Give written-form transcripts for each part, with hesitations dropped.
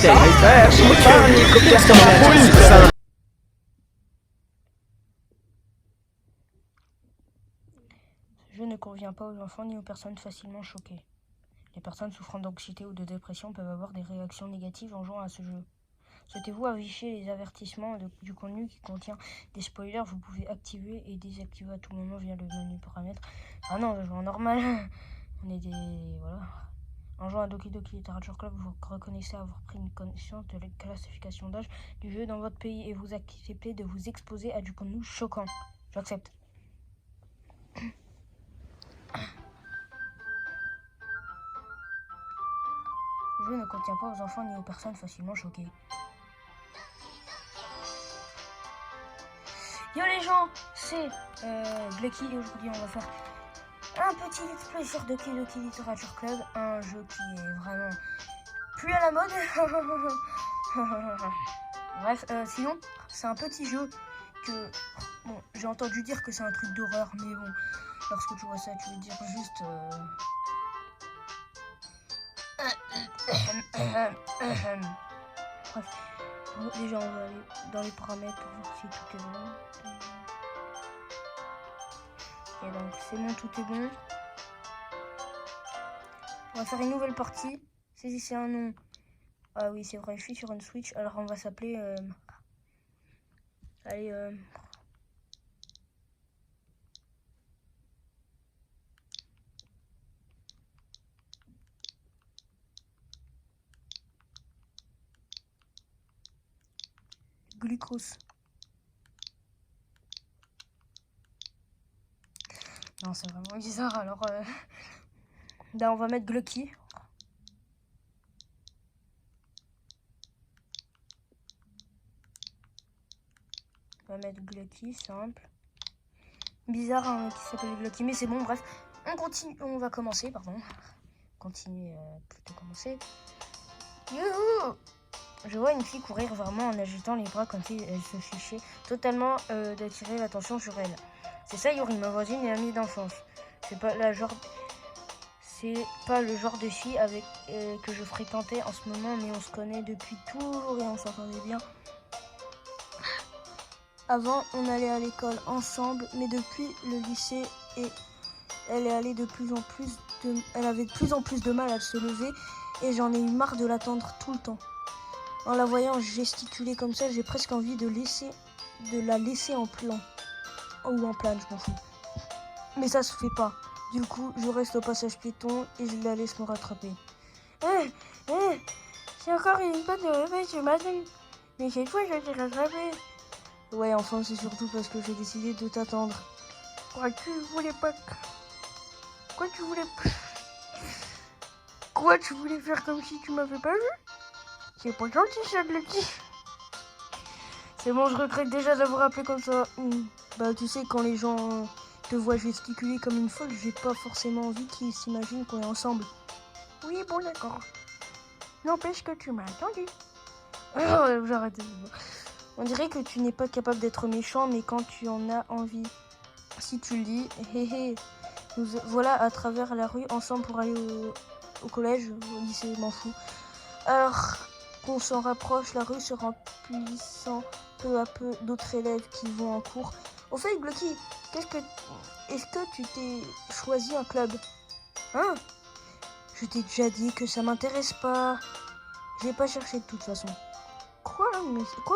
ça. Je suis pas un hélicoptère comme la police. Ce jeu ne convient pas aux enfants ni aux personnes facilement choquées. Les personnes souffrant d'anxiété ou de dépression peuvent avoir des réactions négatives en jouant à ce jeu. Souhaitez-vous afficher les avertissements du contenu qui contient des spoilers? Vous pouvez activer et désactiver à tout moment via le menu paramètres. Ah non, je joue en normal. On est des... voilà. En jouant à Doki Doki Literature Club, vous reconnaissez avoir pris une connaissance de la classification d'âge du jeu dans votre pays et vous acceptez de vous exposer à du contenu choquant. J'accepte. Le jeu ne contient pas aux enfants ni aux personnes facilement choquées. Yo les gens, c'est Glucky et aujourd'hui on va faire un petit let's play sur Doki Doki Literature Club, un jeu qui est vraiment plus à la mode. Bref, sinon c'est un petit jeu que bon, j'ai entendu dire que c'est un truc d'horreur, mais bon, lorsque tu vois ça, tu veux dire juste bref, déjà on va aller dans les paramètres pour voir si tout est bon. Et donc c'est bon, tout est bon. On va faire une nouvelle partie. C'est un nom. Ah oui, c'est vrai, je suis sur une Switch. Alors on va s'appeler... Allez, Glucose. Non, c'est vraiment bizarre. Alors, là, on va mettre Glucky. On va mettre Glucky, simple. Bizarre, hein, qui s'appelle Glucky, mais c'est bon, bref. On continue, on va commencer, pardon. Continuer, plutôt commencer. Youhou! Je vois une fille courir vraiment en agitant les bras comme si elle se fichait totalement d'attirer l'attention sur elle. C'est Sayuri, ma voisine et amie d'enfance. C'est pas le genre de fille avec que je fréquentais en ce moment, mais on se connaît depuis toujours et on s'entendait bien. Avant, on allait à l'école ensemble, mais depuis le lycée, elle avait de plus en plus de mal à se lever et j'en ai eu marre de l'attendre tout le temps. En la voyant gesticuler comme ça, j'ai presque envie de la laisser en plan. Ou en plane, je m'en fous. Mais ça se fait pas. Du coup, je reste au passage piéton et je la laisse me rattraper. C'est encore une bonne de réveil ce matin. Mais cette fois, je vais te rattraper. Ouais, enfin, c'est surtout parce que j'ai décidé de t'attendre. Quoi, tu voulais pas... Quoi, tu voulais... Quoi, tu voulais faire comme si tu m'avais pas vu? C'est pas gentil, ça, Glucky. C'est bon, je regrette déjà d'avoir appelé comme ça. Bah, tu sais, quand les gens te voient gesticuler comme une folle, j'ai pas forcément envie qu'ils s'imaginent qu'on est ensemble. Oui, bon, d'accord. N'empêche que tu m'as attendu. J'arrête. On dirait que tu n'es pas capable d'être méchant, mais quand tu en as envie, si tu le dis, nous voilà à travers la rue ensemble pour aller au collège, au lycée, m'en fous. Alors qu'on s'en rapproche, la rue se remplissant peu à peu d'autres élèves qui vont en cours. Au fait, Glucky, est-ce que tu t'es choisi un club? Hein? Je t'ai déjà dit que ça m'intéresse pas. J'ai pas cherché de toute façon. Quoi?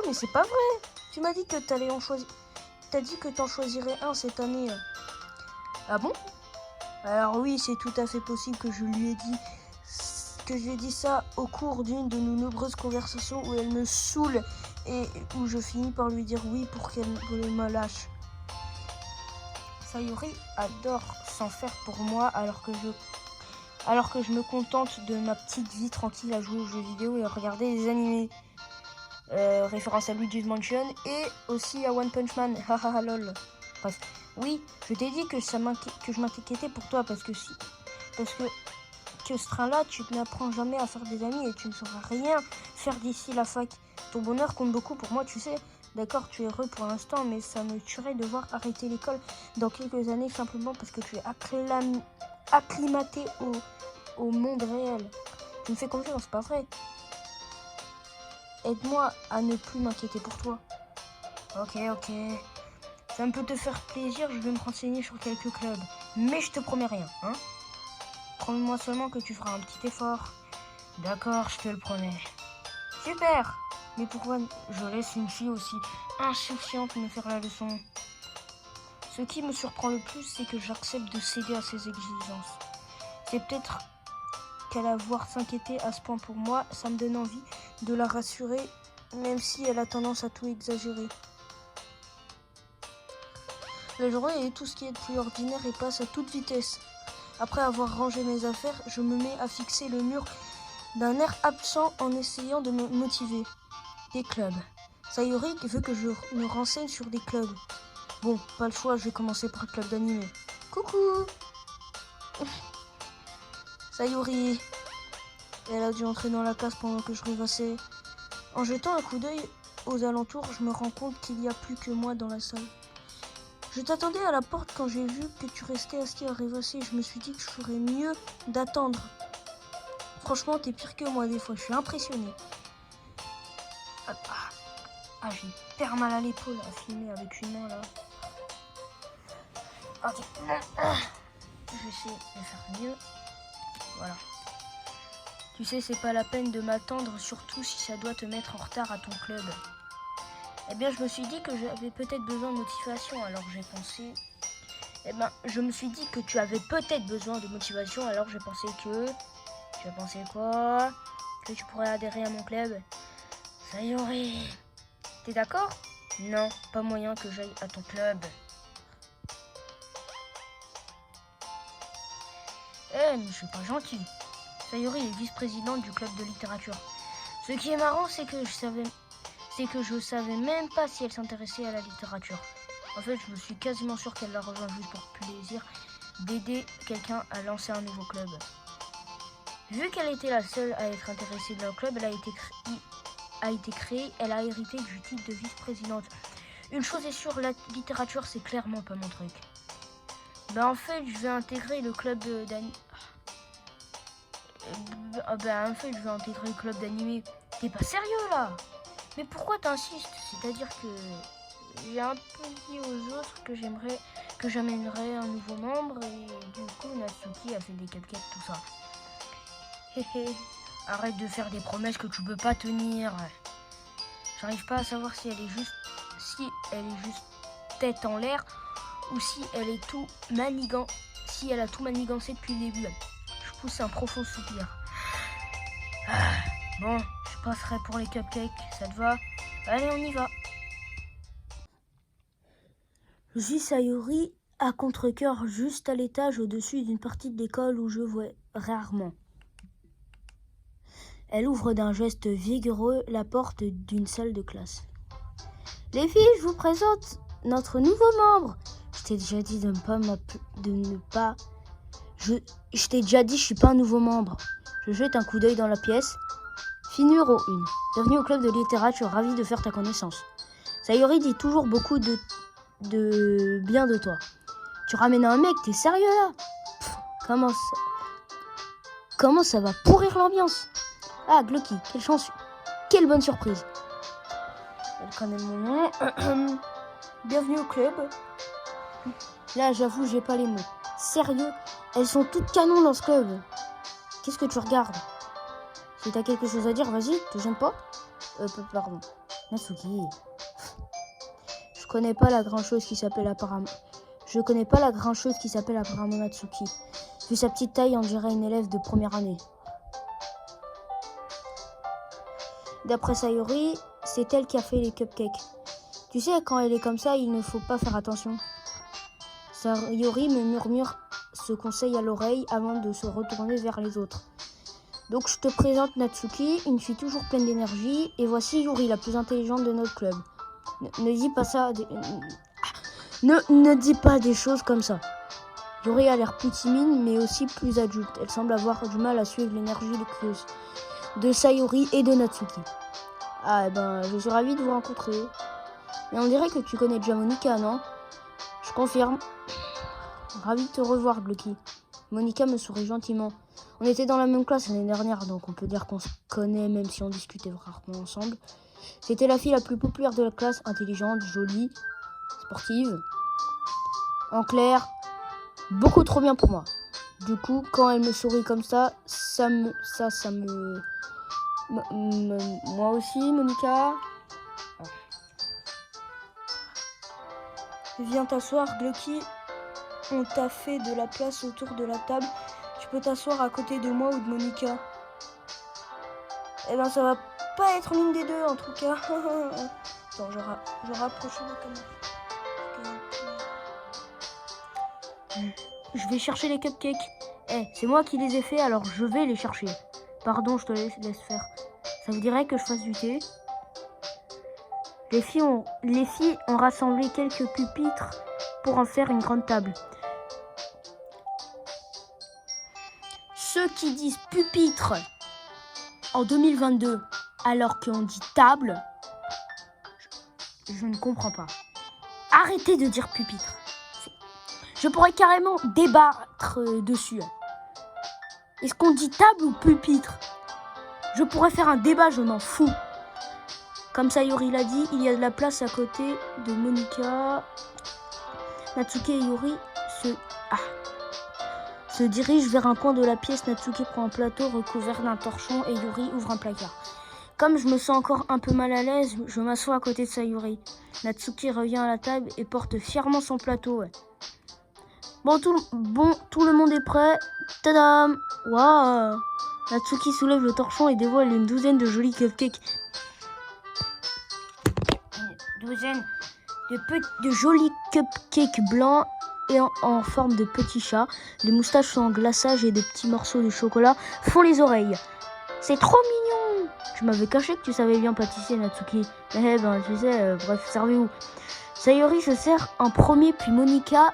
Mais c'est pas vrai. Tu m'as dit que t'allais en choisir. T'as dit que t'en choisirais un cette année. Ah bon? Alors oui, c'est tout à fait possible que je lui ai dit ça au cours d'une de nos nombreuses conversations où elle me saoule et où je finis par lui dire oui pour qu'elle me lâche. Sayuri adore s'en faire pour moi alors que je me contente de ma petite vie tranquille à jouer aux jeux vidéo et à regarder des animés. Référence à Luigi's Mansion et aussi à One Punch Man. Haha lol. Bref, oui, je t'ai dit que je m'inquiétais pour toi parce que ce train-là, tu n'apprends jamais à faire des amis et tu ne sauras rien faire d'ici la fac. Ton bonheur compte beaucoup pour moi, tu sais. D'accord, tu es heureux pour l'instant, mais ça me tuerait de voir arrêter l'école dans quelques années simplement parce que tu es acclimaté au monde réel. Tu me fais confiance, pas vrai? aide-moi à ne plus m'inquiéter pour toi. Ok. Ça me peut te faire plaisir, je vais me renseigner sur quelques clubs. Mais je te promets rien, hein. Promets-moi seulement que tu feras un petit effort. D'accord, je te le promets. Super. Mais pourquoi je laisse une fille aussi insouciante me faire la leçon? Ce qui me surprend le plus, c'est que j'accepte de céder à ses exigences. C'est peut-être qu'à la voir s'inquiéter à ce point pour moi, ça me donne envie de la rassurer, même si elle a tendance à tout exagérer. La journée est tout ce qui est de plus ordinaire et passe à toute vitesse. Après avoir rangé mes affaires, je me mets à fixer le mur d'un air absent en essayant de me motiver. Des clubs. Sayori veut que je me renseigne sur des clubs. Bon, pas le choix, je vais commencer par le club d'anime. Coucou. Sayori. Elle a dû entrer dans la classe pendant que je rêvassais. En jetant un coup d'œil aux alentours, je me rends compte qu'il n'y a plus que moi dans la salle. Je t'attendais à la porte quand j'ai vu que tu restais assis à rêvasser. Je me suis dit que je ferais mieux d'attendre. Franchement, t'es pire que moi des fois, je suis impressionnée. J'ai hyper mal à l'épaule à filmer avec une main là. Ok. Je vais essayer de faire mieux. Voilà. Tu sais, c'est pas la peine de m'attendre, surtout si ça doit te mettre en retard à ton club. Eh bien, je me suis dit que j'avais peut-être besoin de motivation, alors j'ai pensé... je me suis dit que tu avais peut-être besoin de motivation, alors j'ai pensé que... Tu as pensé quoi? Que tu pourrais adhérer à mon club? Sayori. T'es d'accord? Non, pas moyen que j'aille à ton club. Mais je suis pas gentil. Sayori est vice-présidente du club de littérature. Ce qui est marrant, c'est que je savais même pas si elle s'intéressait à la littérature. En fait, je me suis quasiment sûr qu'elle la rejoint juste pour plaisir d'aider quelqu'un à lancer un nouveau club. Vu qu'elle était la seule à être intéressée dans le club, elle a été créée, elle a hérité du titre de vice-présidente. Une chose est sûre, la littérature, c'est clairement pas mon truc. En fait, je vais intégrer le club d'anime. T'es pas sérieux là? Mais pourquoi t'insistes? C'est-à-dire que j'ai un peu dit aux autres que j'amènerais un nouveau membre et du coup Natsuki a fait des cupcakes, tout ça. Arrête de faire des promesses que tu peux pas tenir. J'arrive pas à savoir si elle est juste tête en l'air ou si elle est si elle a tout manigancé depuis le début. Je pousse un profond soupir. Bon, je passerai pour les cupcakes, ça te va? Allez, on y va. Je suis Sayori à contre-cœur, juste à l'étage au-dessus d'une partie de l'école où je vais rarement. Elle ouvre d'un geste vigoureux la porte d'une salle de classe. Les filles, je vous présente notre nouveau membre. Je t'ai déjà dit Je t'ai déjà dit, je suis pas un nouveau membre. Je jette un coup d'œil dans la pièce. Fille numéro 1. Bienvenue au club de littérature, ravi de faire ta connaissance. Sayori dit toujours beaucoup de bien de toi. Tu ramènes un mec, t'es sérieux là? Comment ça va pourrir l'ambiance? Ah, Glocky, quelle chance. Quelle bonne surprise. Elle connaît mon nom. Bienvenue au club. Là, j'avoue, j'ai pas les mots. Sérieux, elles sont toutes canons dans ce club. Qu'est-ce que tu regardes? Si t'as quelque chose à dire, vas-y, te gêne pas. Pardon. Natsuki. Je connais pas la grande chose qui s'appelle apparemment Natsuki. Vu sa petite taille, on dirait une élève de première année. D'après Sayori, c'est elle qui a fait les cupcakes. Tu sais, quand elle est comme ça, il ne faut pas faire attention. Sayori me murmure ce conseil à l'oreille avant de se retourner vers les autres. Donc je te présente Natsuki, une fille toujours pleine d'énergie, et voici Yuri, la plus intelligente de notre club. Ne dis pas ça. Ne dis pas des choses comme ça. Yuri a l'air plus timide, mais aussi plus adulte. Elle semble avoir du mal à suivre l'énergie de Sayori et de Natsuki. Je suis ravie de vous rencontrer. Mais on dirait que tu connais déjà Monika, non? Je confirme. Ravie de te revoir, Glocky. Monika me sourit gentiment. On était dans la même classe l'année dernière, donc on peut dire qu'on se connaît même si on discutait rarement ensemble. C'était la fille la plus populaire de la classe, intelligente, jolie, sportive. En clair, beaucoup trop bien pour moi. Du coup, quand elle me sourit comme ça, ça me... Moi aussi, Monica. Viens t'asseoir, Glucky. On t'a fait de la place autour de la table. Tu peux t'asseoir à côté de moi ou de Monica. Eh ben, ça va pas être l'une des deux, en tout cas. Attends, je rapproche la caméra. Je vais chercher les cupcakes. C'est moi qui les ai faits, alors je vais les chercher. Pardon, je te laisse faire. Ça vous dirait que je fasse du thé? Les filles ont rassemblé quelques pupitres pour en faire une grande table. Ceux qui disent pupitre en 2022 alors qu'on dit table, je ne comprends pas. Arrêtez de dire pupitre. Je pourrais carrément débattre dessus. Est-ce qu'on dit table ou pupitre? Je pourrais faire un débat, je m'en fous. Comme Sayori l'a dit, il y a de la place à côté de Monica. Natsuki et Yuri se dirigent vers un coin de la pièce. Natsuki prend un plateau recouvert d'un torchon et Yuri ouvre un placard. Comme je me sens encore un peu mal à l'aise, je m'assois à côté de Sayori. Natsuki revient à la table et porte fièrement son plateau. Bon, tout le monde est prêt. Tadam! Waouh! Natsuki soulève le torchon et dévoile une douzaine de jolis cupcakes. Une douzaine de jolis cupcakes blancs et en forme de petits chats. Les moustaches sont en glaçage et des petits morceaux de chocolat font les oreilles. C'est trop mignon! Je m'avais caché que tu savais bien pâtisser, Natsuki. Eh ben, tu sais, bref, servez-vous. Sayori se sert en premier, puis Monica,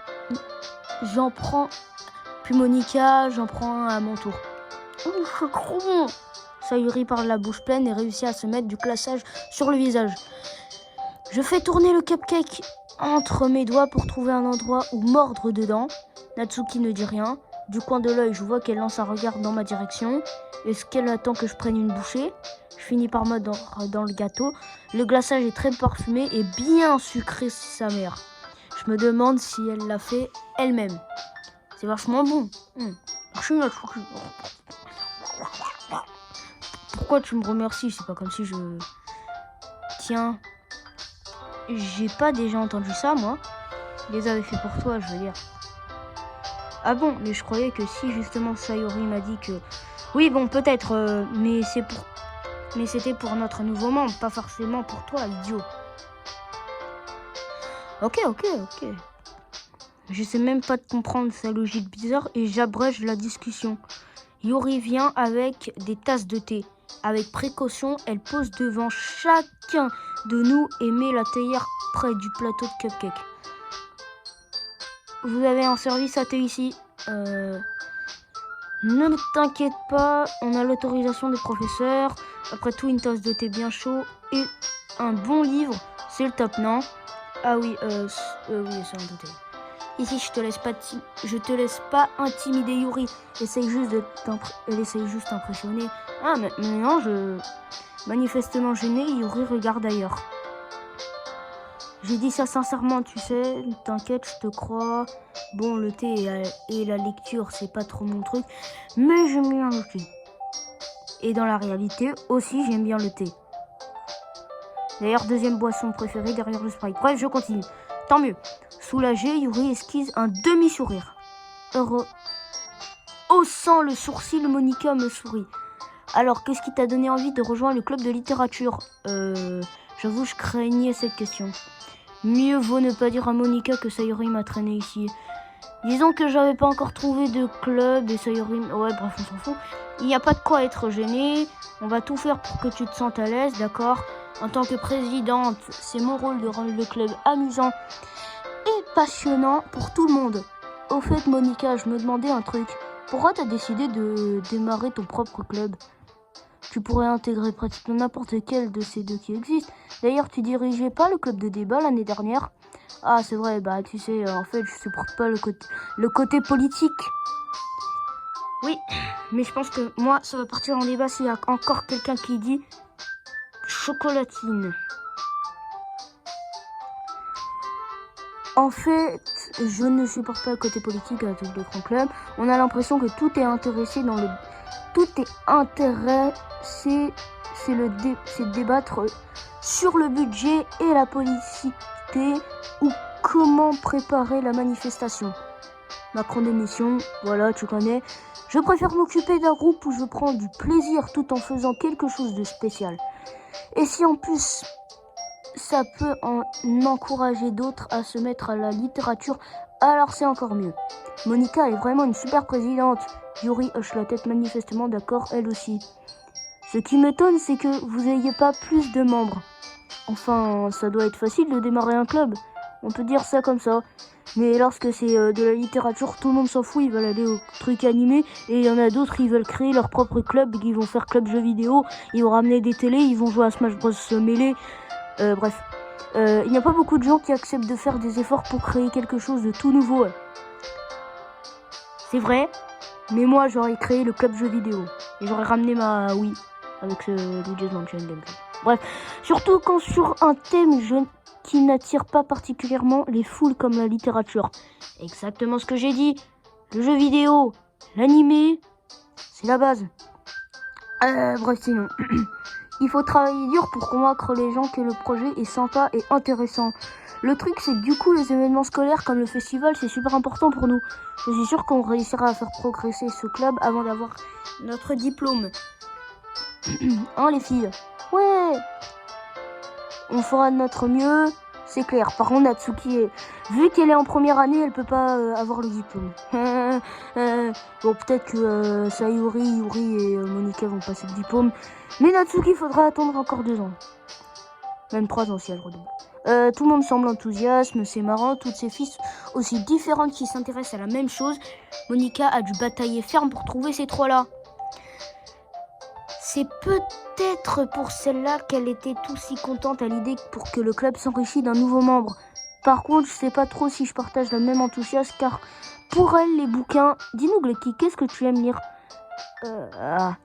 j'en prends un à mon tour. Ouf, c'est trop bon! Sayori parle la bouche pleine et réussit à se mettre du glaçage sur le visage. Je fais tourner le cupcake entre mes doigts pour trouver un endroit où mordre dedans. Natsuki ne dit rien. Du coin de l'œil, je vois qu'elle lance un regard dans ma direction. Est-ce qu'elle attend que je prenne une bouchée? Je finis par mordre dans le gâteau. Le glaçage est très parfumé et bien sucré, sa mère. Je me demande si elle l'a fait elle-même. C'est vachement bon. Merci, Natsuki. Pourquoi tu me remercies? C'est pas comme si je... Tiens... J'ai pas déjà entendu ça, moi. Je les avais fait pour toi, je veux dire. Ah bon, mais je croyais que si justement Sayori m'a dit que... Oui, bon, peut-être, mais c'était pour notre nouveau membre, pas forcément pour toi, idiot. Ok. J'essaie même pas de comprendre sa logique bizarre et j'abrège la discussion. Yuri vient avec des tasses de thé. Avec précaution, elle pose devant chacun de nous et met la théière près du plateau de cupcake. Vous avez un service à thé ici. Ne t'inquiète pas, on a l'autorisation du professeur. Après tout, une tasse de thé bien chaud et un bon livre, c'est le top, non? Ah oui, oui, c'est un douté. Ici, je te laisse pas intimider Yuri. Elle essaye juste d'impressionner. Ah, mais non, manifestement gêné, Yuri regarde ailleurs. J'ai dit ça sincèrement, tu sais. T'inquiète, je te crois. Bon, le thé et la lecture, c'est pas trop mon truc. Mais j'aime bien le thé. Et dans la réalité, aussi, j'aime bien le thé. D'ailleurs, deuxième boisson préférée derrière le Sprite. Bref, je continue. Tant mieux. Soulagé, Yuri esquisse un demi-sourire. Heureux. Haussant le sourcil, Monica me sourit. Alors, qu'est-ce qui t'a donné envie de rejoindre le club de littérature? J'avoue, je craignais cette question. Mieux vaut ne pas dire à Monica que Sayori m'a traîné ici. Disons que j'avais pas encore trouvé de club et Sayori... Ouais, bref, on s'en fout. Il n'y a pas de quoi être gêné. On va tout faire pour que tu te sentes à l'aise, d'accord? En tant que présidente, c'est mon rôle de rendre le club amusant et passionnant pour tout le monde. Au fait, Monica, je me demandais un truc. Pourquoi t'as décidé de démarrer ton propre club? Tu pourrais intégrer pratiquement n'importe quel de ces deux qui existent. D'ailleurs, tu dirigeais pas le club de débat l'année dernière? Ah, c'est vrai, bah tu sais, en fait, je supporte pas le côté politique. Oui, mais je pense que moi, ça va partir en débat s'il y a encore quelqu'un qui dit chocolatine. En fait, je ne supporte pas le côté politique avec les grands clubs. On a l'impression que tout est intéressé dans le... Tout est intéressé, c'est de débattre sur le budget et la politicité ou comment préparer la manifestation. Macron d'émission, voilà, tu connais. Je préfère m'occuper d'un groupe où je prends du plaisir tout en faisant quelque chose de spécial. Et si en plus ça peut en encourager d'autres à se mettre à la littérature, alors c'est encore mieux. Monica est vraiment une super présidente. Yuri hoche la tête manifestement d'accord, elle aussi. Ce qui m'étonne, c'est que vous n'ayez pas plus de membres. Enfin, ça doit être facile de démarrer un club. On peut dire ça comme ça. Mais lorsque c'est de la littérature, tout le monde s'en fout, ils veulent aller au truc animé. Et il y en a d'autres, ils veulent créer leur propre club, ils vont faire club jeux vidéo, ils vont ramener des télés, ils vont jouer à Smash Bros Melee. Bref, il n'y a pas beaucoup de gens qui acceptent de faire des efforts pour créer quelque chose de tout nouveau. C'est vrai, mais moi j'aurais créé le club jeux vidéo. Et j'aurais ramené ma Wii avec ce Luigi's Mansion Gameplay. Bref, surtout quand sur un thème qui n'attire pas particulièrement les foules comme la littérature. Exactement ce que j'ai dit. Le jeu vidéo, l'animé, c'est la base. Bref, sinon, il faut travailler dur pour convaincre les gens que le projet est sympa et intéressant. Le truc, c'est que du coup, les événements scolaires comme le festival, c'est super important pour nous. Je suis sûre qu'on réussira à faire progresser ce club avant d'avoir notre diplôme. Hein, les filles? Ouais! On fera de notre mieux, c'est clair. Par contre, Natsuki, vu qu'elle est en première année, elle peut pas avoir le diplôme. Bon, peut-être que Sayuri, Yuri et Monica vont passer le diplôme. Mais Natsuki, faudra attendre encore 2 ans. Même 3 ans si elle redouble. Tout le monde semble enthousiaste, c'est marrant. Toutes ces filles aussi différentes qui s'intéressent à la même chose. Monica a dû batailler ferme pour trouver ces 3-là. C'est peut-être pour celle-là qu'elle était aussi contente à l'idée pour que le club s'enrichisse d'un nouveau membre. Par contre, je sais pas trop si je partage le même enthousiasme car pour elle, les bouquins... Dis-nous, Glecky, qu'est-ce que tu aimes lire? La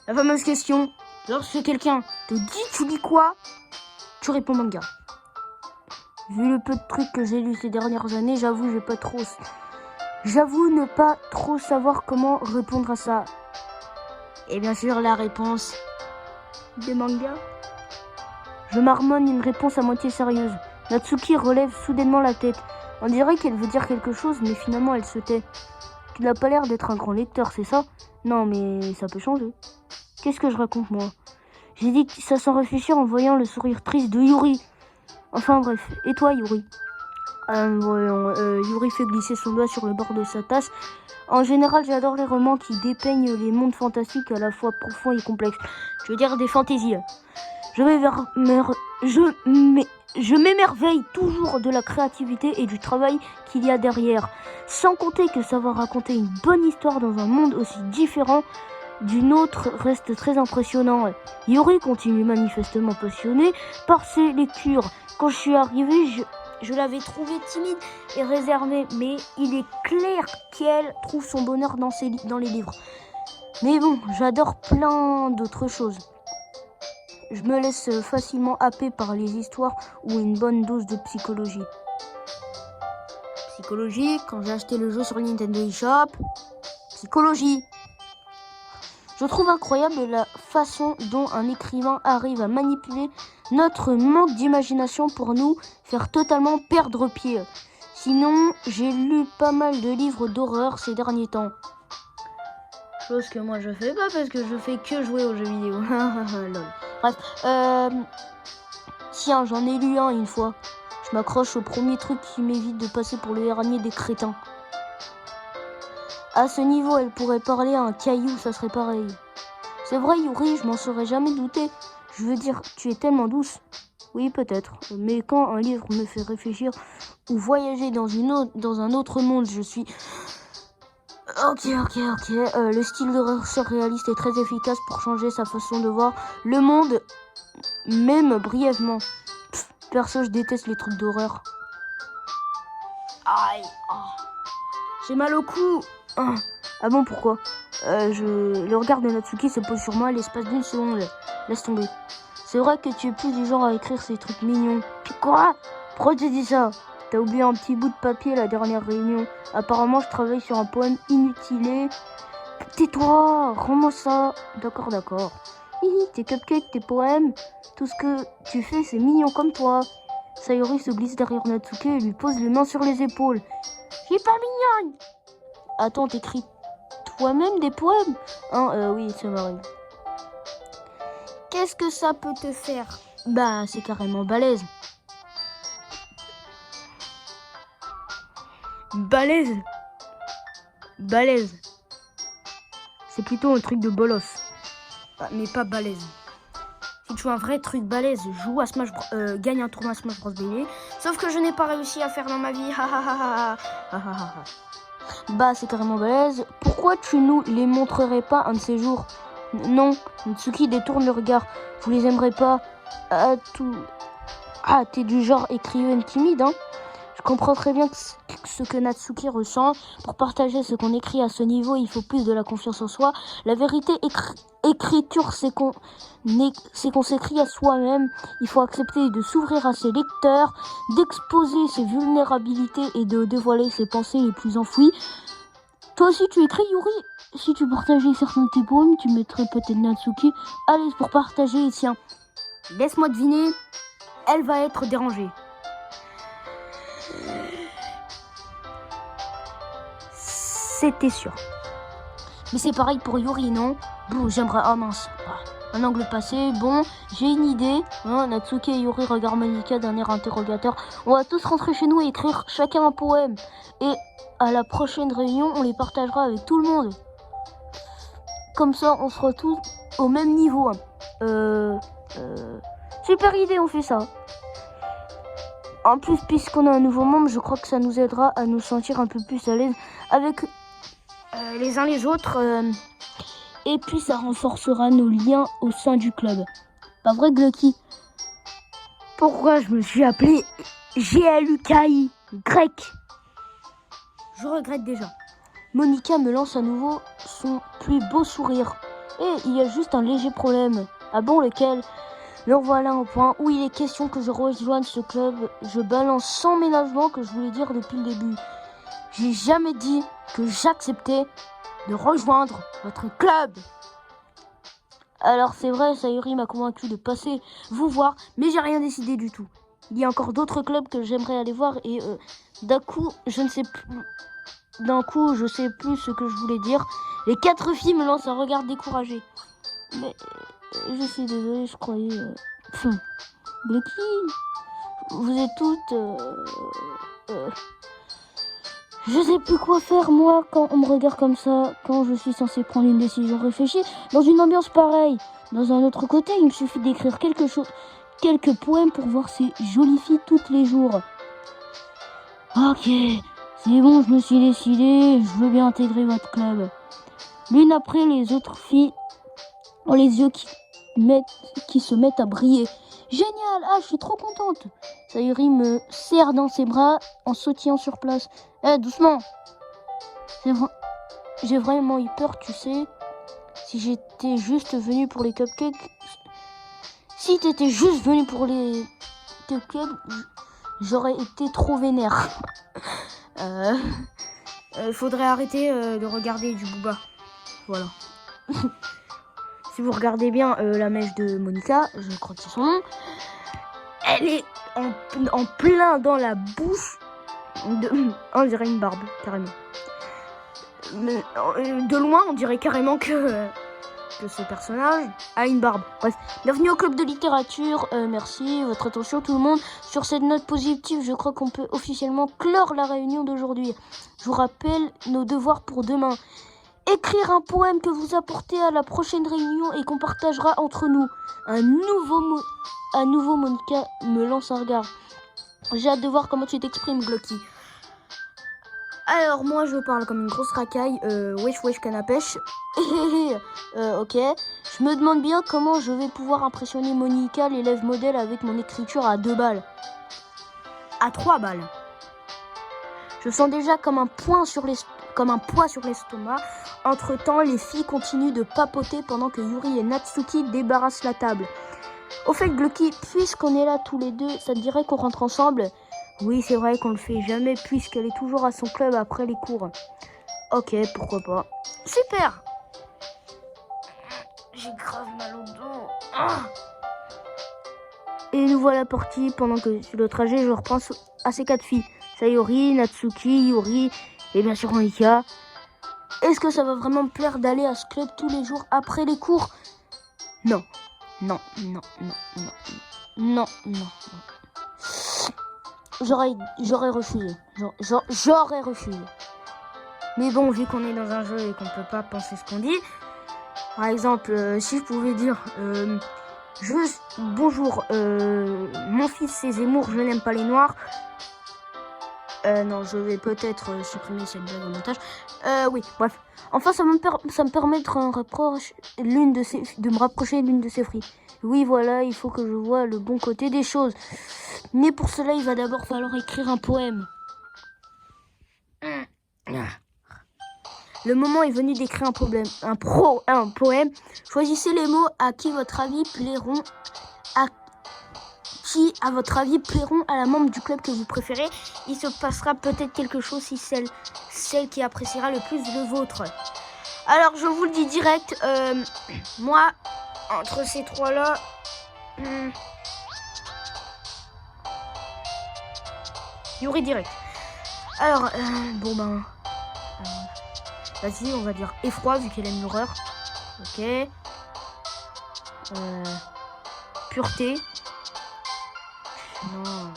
fameuse question. Lorsque quelqu'un te dit tu lis quoi, tu réponds manga. Vu le peu de trucs que j'ai lus ces dernières années, j'avoue ne pas trop savoir comment répondre à ça. Et bien sûr, la réponse des mangas. Je marmonne une réponse à moitié sérieuse. Natsuki relève soudainement la tête. On dirait qu'elle veut dire quelque chose, mais finalement elle se tait. Tu n'as pas l'air d'être un grand lecteur, c'est ça? Non, mais ça peut changer. Qu'est-ce que je raconte, moi? J'ai dit ça sans réfléchir en voyant le sourire triste de Yuri. Enfin bref, et toi, Yuri? Yuri fait glisser son doigt sur le bord de sa tasse. En général, j'adore les romans qui dépeignent les mondes fantastiques à la fois profonds et complexes. Je veux dire des fantaisies. Je m'émerveille toujours de la créativité et du travail qu'il y a derrière. Sans compter que savoir raconter une bonne histoire dans un monde aussi différent d'une autre reste très impressionnant. Yuri continue manifestement passionné par ses lectures. Quand je suis arrivée, je l'avais trouvée timide et réservée, mais il est clair qu'elle trouve son bonheur dans les livres. Mais bon, j'adore plein d'autres choses. Je me laisse facilement happer par les histoires ou une bonne dose de psychologie. Psychologie, quand j'ai acheté le jeu sur Nintendo eShop. Psychologie. Je trouve incroyable la façon dont un écrivain arrive à manipuler notre manque d'imagination pour nous faire totalement perdre pied. Sinon, j'ai lu pas mal de livres d'horreur ces derniers temps. Chose que moi je fais pas parce que je fais que jouer aux jeux vidéo. Bref, tiens, j'en ai lu un une fois. Je m'accroche au premier truc qui m'évite de passer pour le dernier des crétins. À ce niveau, elle pourrait parler à un caillou, ça serait pareil. C'est vrai, Yuri, je m'en serais jamais douté. Je veux dire, tu es tellement douce. Oui, peut-être. Mais quand un livre me fait réfléchir ou voyager dans un autre monde, je suis... Ok. Le style d'horreur surréaliste est très efficace pour changer sa façon de voir le monde, même brièvement. Perso, je déteste les trucs d'horreur. Aïe, oh. J'ai mal au cou. Ah bon, pourquoi? Le regard de Natsuki se pose sur moi l'espace d'une seconde. Laisse tomber. C'est vrai que tu es plus du genre à écrire ces trucs mignons. Quoi? Pourquoi tu dis ça? T'as oublié un petit bout de papier la dernière réunion. Apparemment, je travaille sur un poème inutilé. Tais-toi, rends-moi ça. D'accord. Hihi, tes cupcakes, tes poèmes, tout ce que tu fais, c'est mignon comme toi. Sayori se glisse derrière Natsuki et lui pose les mains sur les épaules. J'ai pas mignonne. Attends, t'écris toi-même des poèmes? Hein, oui, ça m'arrive. Qu'est-ce que ça peut te faire? Bah, c'est carrément balèze. Balèze. C'est plutôt un truc de bolos. Mais pas balèze. Si tu veux un vrai truc balèze, joue à Smash Bros. Gagne un tournoi à Smash Bros. BD. Sauf que je n'ai pas réussi à faire dans ma vie. Bah, c'est carrément balèze. Pourquoi tu nous les montrerais pas un de ces jours? Non, Natsuki détourne le regard. Vous les aimerez pas? T'es du genre écrivaine timide, hein? Je comprends très bien ce que Natsuki ressent. Pour partager ce qu'on écrit à ce niveau, il faut plus de la confiance en soi. La vérité, écriture, c'est qu'on s'écrit à soi-même. Il faut accepter de s'ouvrir à ses lecteurs, d'exposer ses vulnérabilités et de dévoiler ses pensées les plus enfouies. Toi aussi, tu écris, Yuri? Si tu partageais certains de tes poèmes, tu mettrais peut-être Natsuki à l'aise pour partager les siens. Laisse-moi deviner, elle va être dérangée. C'était sûr. Mais c'est pareil pour Yuri, non? Bon, j'aimerais... Ah mince. Un angle passé. Bon, j'ai une idée. Natsuki et Yuri regardent Monika d'un air interrogateur. On va tous rentrer chez nous et écrire chacun un poème. Et à la prochaine réunion, on les partagera avec tout le monde. Comme ça, on sera tous au même niveau. Super idée, on fait ça. En plus, puisqu'on a un nouveau membre, je crois que ça nous aidera à nous sentir un peu plus à l'aise avec les uns les autres. Et puis, ça renforcera nos liens au sein du club. Pas vrai, Glucky? Pourquoi je me suis appelé GLUKI, grec? Je regrette déjà. Monika me lance à nouveau son plus beau sourire. Et il y a juste un léger problème. Ah bon, lequel? Donc voilà un point où il est question que je rejoigne ce club. Je balance sans ménagement que je voulais dire depuis le début. J'ai jamais dit que j'acceptais de rejoindre votre club. Alors c'est vrai, Sayori m'a convaincu de passer vous voir, mais j'ai rien décidé du tout. Il y a encore d'autres clubs que j'aimerais aller voir et d'un coup, je sais plus ce que je voulais dire. Les 4 filles me lancent un regard découragé. Mais je suis désolée, je croyais... Glucky, vous êtes toutes... Je sais plus quoi faire, moi, quand on me regarde comme ça, quand je suis censée prendre une décision réfléchie, dans une ambiance pareille. Dans un autre côté, il me suffit d'écrire quelques poèmes pour voir ces jolies filles toutes les jours. Ok, c'est bon, je me suis décidée, je veux bien intégrer votre club. L'une après les autres filles ont les yeux qui se mettent à briller. Génial, je suis trop contente. Sayuri me serre dans ses bras en sautillant sur place. Doucement. J'ai vraiment eu peur, tu sais. Si j'étais juste venue pour les cupcakes... Si t'étais juste venue pour les cupcakes, j'aurais été trop vénère. Faudrait arrêter de regarder du booba. Voilà. Si vous regardez bien la mèche de Monika, je crois que c'est son nom, elle est en plein dans la bouche on dirait une barbe, carrément. Mais, de loin, on dirait carrément que ce personnage a une barbe. Bref, bienvenue au club de littérature. Merci, votre attention tout le monde. Sur cette note positive, je crois qu'on peut officiellement clore la réunion d'aujourd'hui. Je vous rappelle nos devoirs pour demain. Écrire un poème que vous apportez à la prochaine réunion et qu'on partagera entre nous. À nouveau, Monika me lance un regard. J'ai hâte de voir comment tu t'exprimes, Glucky. Alors, moi, je parle comme une grosse racaille. Wesh, canne à pêche. Ok. Je me demande bien comment je vais pouvoir impressionner Monika, l'élève modèle, avec mon écriture à 2 balles. À 3 balles. Je sens déjà comme un poids sur l'estomac. Entre-temps, les filles continuent de papoter pendant que Yuri et Natsuki débarrassent la table. Au fait, Glucky, puisqu'on est là tous les deux, ça te dirait qu'on rentre ensemble? Oui, c'est vrai qu'on le fait jamais puisqu'elle est toujours à son club après les cours. Ok, pourquoi pas. Super! J'ai grave mal au dos. Ah! Et nous voilà partis pendant que sur le trajet, je repense à ces 4 filles. Sayori, Natsuki, Yuri et bien sûr Monika. Est-ce que ça va vraiment me plaire d'aller à ce club tous les jours après les cours? Non. Non. J'aurais refusé. J'aurais refusé. Mais bon, vu qu'on est dans un jeu et qu'on peut pas penser ce qu'on dit, par exemple, si je pouvais dire bonjour, mon fils c'est Zemmour, je n'aime pas les noirs. Non, je vais peut-être supprimer cette blague au montage. Oui, bref. Enfin, ça me permet de me rapprocher l'une de ses filles. Oui, voilà, il faut que je vois le bon côté des choses. Mais pour cela, il va d'abord falloir écrire un poème. Le moment est venu d'écrire un poème. Choisissez les mots à votre avis plairont à la membre du club que vous préférez. Il se passera peut-être quelque chose si celle qui appréciera le plus le vôtre. Alors je vous le dis direct, moi entre ces trois-là, Yuri direct. Alors vas-y, on va dire effroi vu qu'elle aime l'horreur. Ok. Pureté. Non.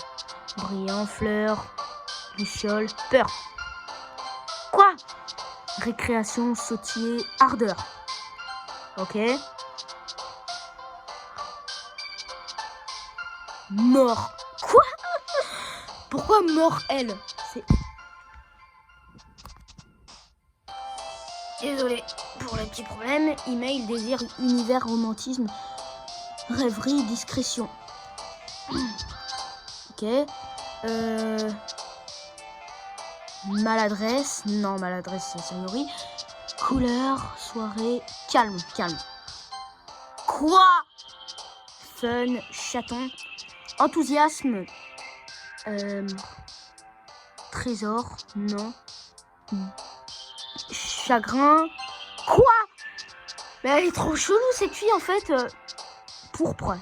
Brillant, fleur, luciole, peur. Quoi? Récréation, sautier, ardeur. Ok. Mort. Quoi? Pourquoi mort, elle? C'est... Désolé pour le petit problème. Email, désir, univers, romantisme, rêverie, discrétion. Ok. Maladresse. Non, maladresse, c'est Sayori. Couleur, soirée, calme. Quoi? Fun, chaton. Enthousiasme. Trésor, non. Chagrin. Quoi? Mais elle est trop chelou cette fille en fait. Pourpre.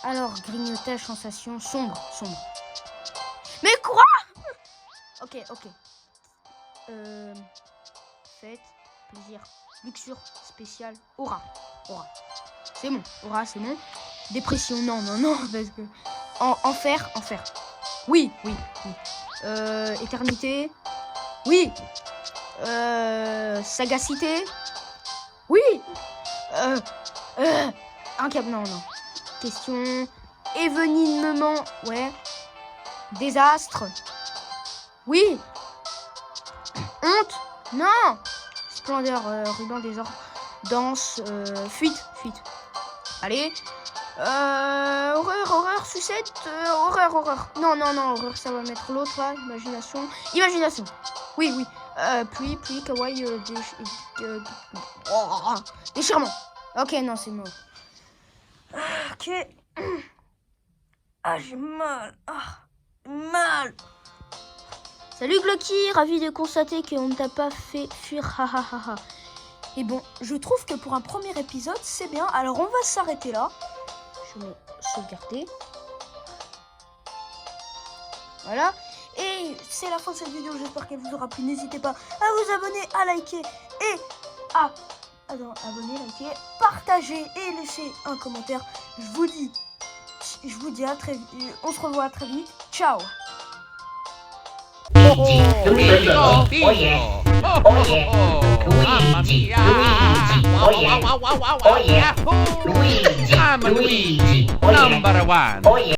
Alors, grignotage, sensation, sombre. Mais quoi? Ok. Fête, plaisir, luxure, spécial, aura. C'est bon, aura, c'est bon. Dépression, non, parce que... Enfer. Oui. Éternité. Oui. Sagacité. Oui. Non. Question. Évenimement. Ouais. Désastre. Oui. Honte. Non. Splendeur. Ruban, désordre. Danse. Fuite. Allez. Horreur, sucette. Horreur. Non. Horreur, ça va mettre l'autre là. Imagination. Oui. Pluie, kawaii. Déchirement. Ok, non, c'est mort. Ok. Ah, j'ai mal. Mal. Salut Glocky, ravi de constater qu'on ne t'a pas fait fuir. Et bon, je trouve que pour un premier épisode, c'est bien. Alors, on va s'arrêter là. Je vais sauvegarder. Voilà. Et c'est la fin de cette vidéo. J'espère qu'elle vous aura plu. N'hésitez pas à vous abonner, à liker et à... abonner, liker, partager et laisser un commentaire. Je vous dis à très vite. On se revoit très vite. Ciao. Luigi, oh yeah, Luigi, oh yeah, Luigi, Number one. oh yeah.